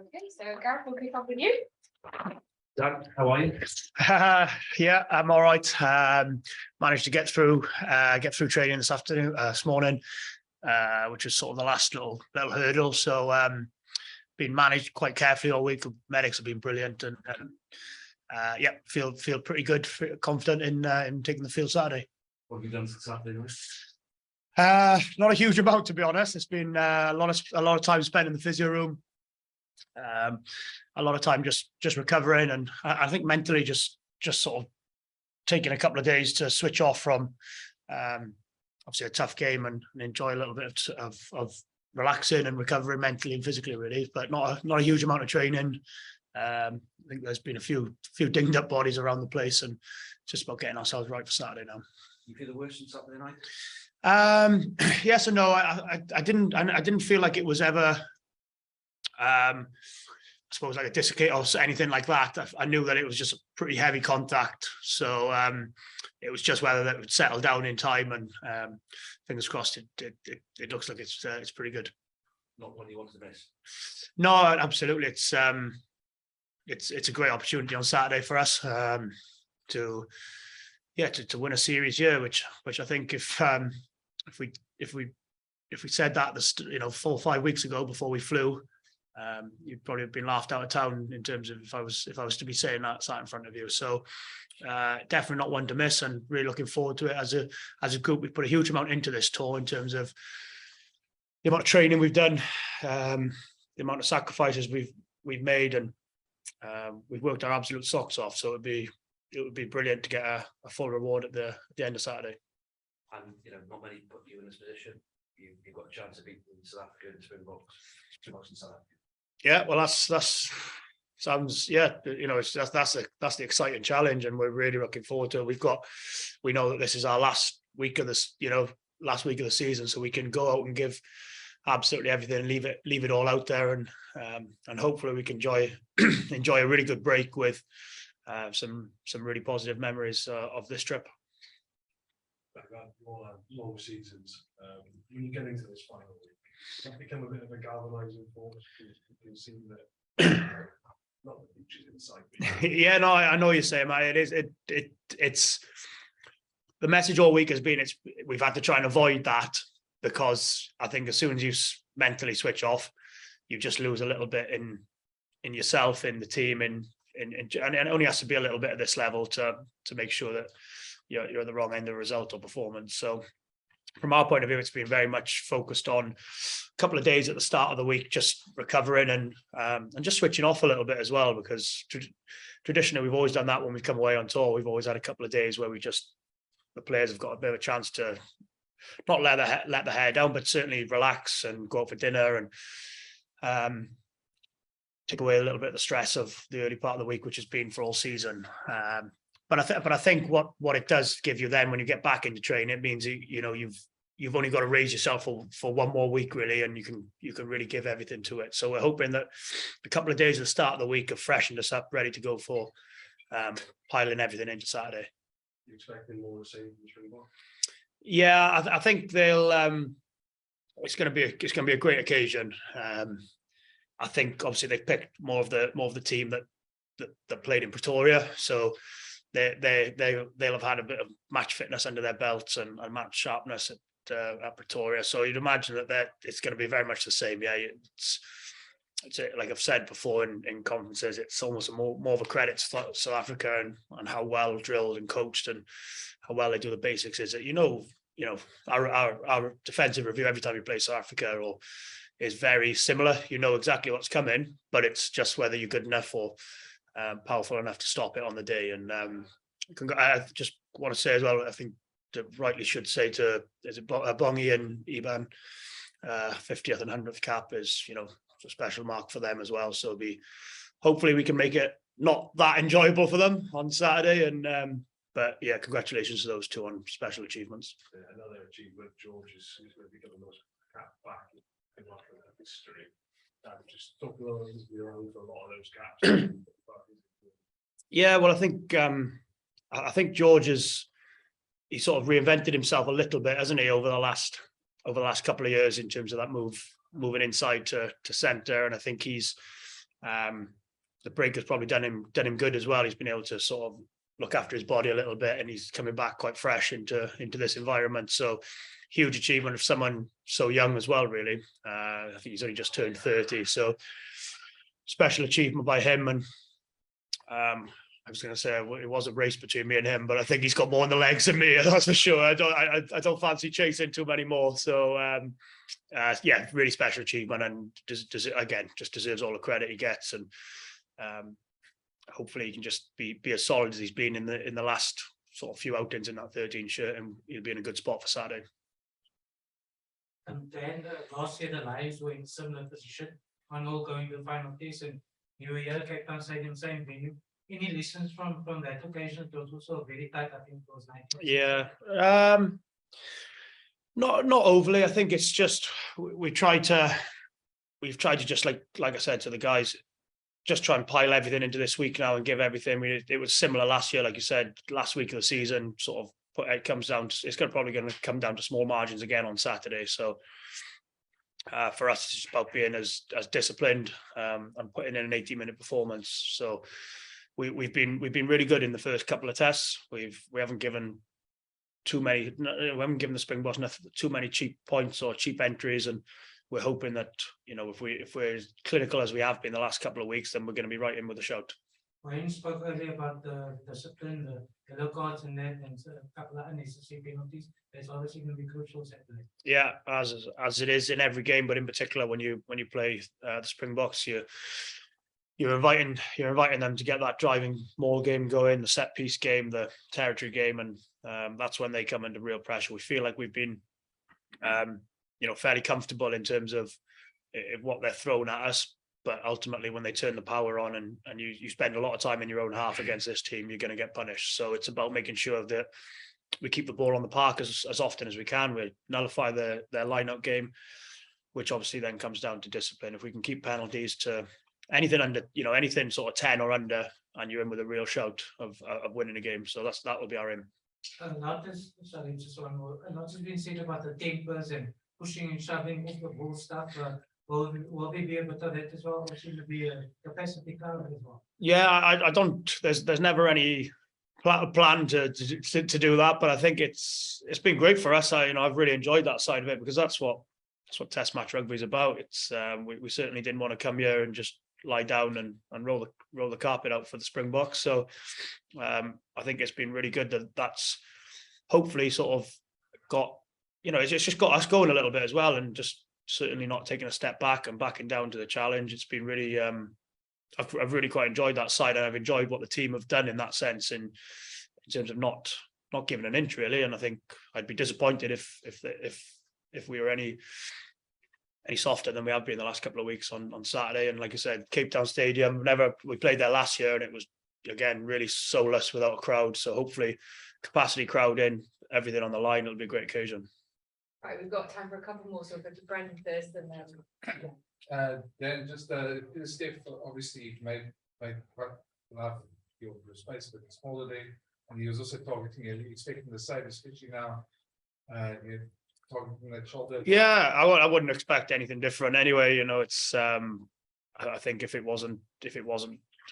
Okay, so Gareth, we'll kick off with you. Dan, how are you? Yeah, I'm all right. Managed to get through training this morning, which was sort of the last little hurdle. So been managed quite carefully all week. The medics have been brilliant, and yeah, feel pretty good, confident in taking the field Saturday. What have you done for Saturday night? Not a huge amount, to be honest. It's been a lot of time spent in the physio room. A lot of time just recovering, and I think mentally just sort of taking a couple of days to switch off from obviously a tough game and enjoy a little bit of relaxing and recovering mentally and physically, really. But not a huge amount of training. I think there's been a few dinged up bodies around the place, and just about getting ourselves right for Saturday now. You feel the worst on Saturday night? Yes and no. I didn't feel like it was ever I suppose like a dislocate or anything like that. I knew that it was just a pretty heavy contact, so it was just whether that would settle down in time, and fingers crossed it looks like it's pretty good. Not what you want to miss. No, absolutely. It's a great opportunity on Saturday for us to win a series here, which I think if we said that 4 or 5 weeks ago before we flew, you'd probably have been laughed out of town in terms of if I was to be saying that sat in front of you. So definitely not one to miss, and really looking forward to it. As a group, we've put a huge amount into this tour in terms of the amount of training we've done, the amount of sacrifices we've made, and we've worked our absolute socks off. So it would be brilliant to get a full reward at the end of Saturday. And not many put you in this position. You've got a chance of beating South Africa in Springboks in South Africa. Yeah, well, that's sounds, yeah, that's the exciting challenge, and we're really looking forward to it. We know that this is our last week of the season, so we can go out and give absolutely everything and leave it all out there, and hopefully we can enjoy a really good break with some really positive memories of this trip. About long seasons, when you get into this final week, it's become a bit of a galvanizing force. You can see that not the future's in sight. Yeah, no, I know you're saying, man. It's the message all week has been we've had to try and avoid that, because I think as soon as you mentally switch off, you just lose a little bit in yourself, in the team, and it only has to be a little bit at this level to make sure that you're at the wrong end of result or performance. So from our point of view, it's been very much focused on a couple of days at the start of the week, just recovering and just switching off a little bit as well, because traditionally we've always done that when we've come away on tour. We've always had a couple of days where the players have got a bit of a chance to not let the hair down, but certainly relax and go out for dinner and take away a little bit of the stress of the early part of the week, which has been for all season. But I think what it does give you then when you get back into training, it means you've only got to raise yourself for one more week, really, and you can really give everything to it. So we're hoping that a couple of days at the start of the week have freshened us up, ready to go for piling everything into Saturday. You expecting more to see from Springbok? Yeah, I think they'll. It's going to be a great occasion. I think obviously they've picked more of the team that played in Pretoria, so they'll have had a bit of match fitness under their belts and match sharpness at Pretoria. So you'd imagine that it's going to be very much the same. Yeah, it's like I've said before in conferences, it's almost more of a credit to South Africa and how well drilled and coached and how well they do the basics. Is that our defensive review every time you play South Africa is very similar. You know exactly what's coming, but it's just whether you're good enough or powerful enough to stop it on the day. And I just want to say as well, I think rightly should say to Bongi and Iban, 50th and 100th cap is a special mark for them as well. So hopefully we can make it not that enjoyable for them on Saturday. And but yeah, congratulations to those two on special achievements. Yeah, another achievement, George is going to become the most cap back in African history. Just talk a little bit around for a lot of those caps. Yeah, well, I think George he sort of reinvented himself a little bit, hasn't he, over the last couple of years in terms of that moving inside to centre, and I think he's The break has probably done him good as well. He's been able to sort of look after his body a little bit, and he's coming back quite fresh into this environment. So huge achievement of someone so young as well, really. I think he's only just turned 30, so special achievement by him. And I was going to say it was a race between me and him, but I think he's got more in the legs than me, that's for sure. I don't fancy chasing too many more. So yeah, really special achievement, and just deserves all the credit he gets. And hopefully he can just be as solid as he's been in the last sort of few outings in that 13 shirt, and he'll be in a good spot for Saturday. And then last year the Lions were in similar position, 1-0 going to the final test, and you were here, Cape Town Stadium, same venue. Any lessons from that occasion? It was also very tight, I think it was 90. Yeah, not overly. I think it's just we've tried to just like I said to the guys, just try and pile everything into this week now and give everything. It was similar last year, like you said, last week of the season. Sort of, it's probably going to come down to small margins again on Saturday. So for us, it's just about being as disciplined and putting in an 80-minute performance. So we've been really good in the first couple of tests. We haven't given the Springboks too many cheap points or cheap entries, and we're hoping that, you know, if we're as clinical as we have been the last couple of weeks, then we're going to be right in with a shout. Wayne spoke earlier about the discipline, the yellow cards and that, and a couple of unnecessary penalties. That's obviously going to be crucial Saturday. Yeah, as it is in every game, but in particular when you play the Springboks, you're inviting them to get that driving maul game going, the set piece game, the territory game, and that's when they come under real pressure. We feel like we've been fairly comfortable in terms of what they're throwing at us, but ultimately when they turn the power on and you spend a lot of time in your own half against this team, you're going to get punished. So it's about making sure that we keep the ball on the park as often as we can. We nullify their line-up game, which obviously then comes down to discipline. If we can keep penalties to anything under, anything sort of 10 or under, and you're in with a real shout of winning a game. So that will be our aim. A lot has been said about the tempers and pushing and shoving off the ball stuff. Will they be able to that as well? Or should there be a capacity cover as well? Yeah, I don't. There's never any plan to do that, but I think it's been great for us. I've really enjoyed that side of it, because that's what Test match rugby is about. It's we certainly didn't want to come here and just lie down and roll the carpet out for the Springboks. So I think it's been really good that's hopefully sort of got, it's just got us going a little bit as well, and just certainly not taking a step back and backing down to the challenge. It's been really I've really quite enjoyed that side, and I've enjoyed what the team have done in that sense, in terms of not giving an inch really. And I think I'd be disappointed if we were any softer than we have been the last couple of weeks on Saturday. And like I said, Cape Town Stadium, we played there last year, and it was again really soulless without a crowd. So hopefully capacity crowd in, everything on the line, it'll be a great occasion. Right, we've got time for a couple more, so we'll go to Brendan first, and then Then just Steph, obviously you've made quite a lot of your space with the smaller day, and he was also targeting you, expecting the same, especially now. You're targeting that shoulder. Yeah, I wouldn't expect anything different anyway. It's I think if it wasn't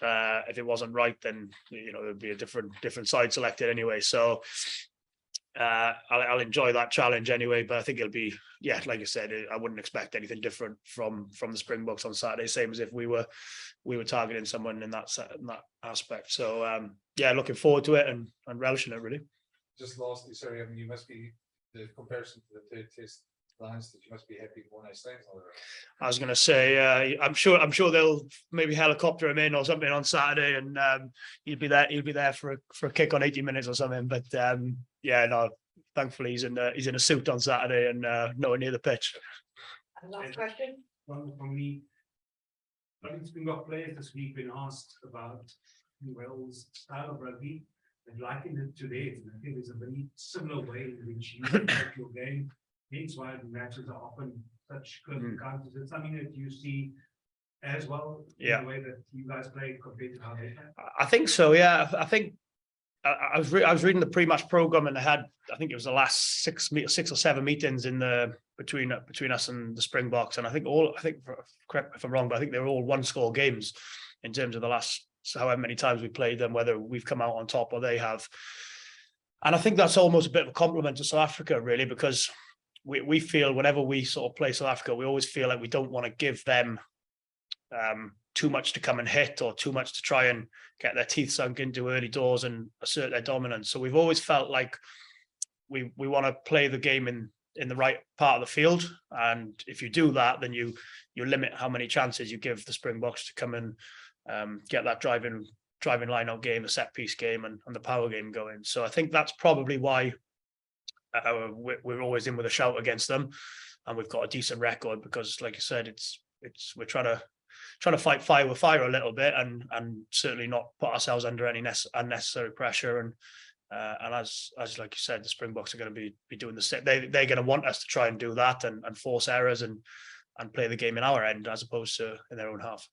right, then there'd be a different side selected anyway. So I'll enjoy that challenge anyway, but I think it'll be, like I said, I wouldn't expect anything different from the Springboks on Saturday, same as if we were targeting someone in that aspect. So looking forward to it and relishing it really. Just lastly, sorry, you must be, the comparison to the third test lines, that you must be happy for nice things. I was going to say, I'm sure they'll maybe helicopter him in or something on Saturday, and he'll be there for a kick on 80 minutes or something. But thankfully he's in a suit on Saturday and nowhere near the pitch. and last question. One from me. I think Springbok players this week been asked about Wales' style of rugby and likened it to theirs. And I think there's a very similar way in which you attack your game. Hence why the matches are often such close encounters. Is it something that you see as well in the way that you guys play compared to how they play? I think so. Yeah, I think I was reading the pre-match program, and I think it was the last six or seven meetings in the between us and the Springboks, and I think correct me if I'm wrong, but I think they were all 1-score games in terms of the last however many times we played them, whether we've come out on top or they have. And I think that's almost a bit of a compliment to South Africa, really, because we feel whenever we sort of play South Africa, we always feel like we don't want to give them too much to come and hit, or too much to try and get their teeth sunk into early doors and assert their dominance. So we've always felt like we want to play the game in the right part of the field, and if you do that, then you limit how many chances you give the Springboks to come and get that driving line out game, the set piece game, and the power game going. So I think that's probably why we're always in with a shout against them, and we've got a decent record, because like I said, we're trying to fight fire with fire a little bit, and certainly not put ourselves under any unnecessary pressure. And as like you said, the Springboks are going to be doing the same. They're going to want us to try and do that and force errors and play the game in our end as opposed to in their own half.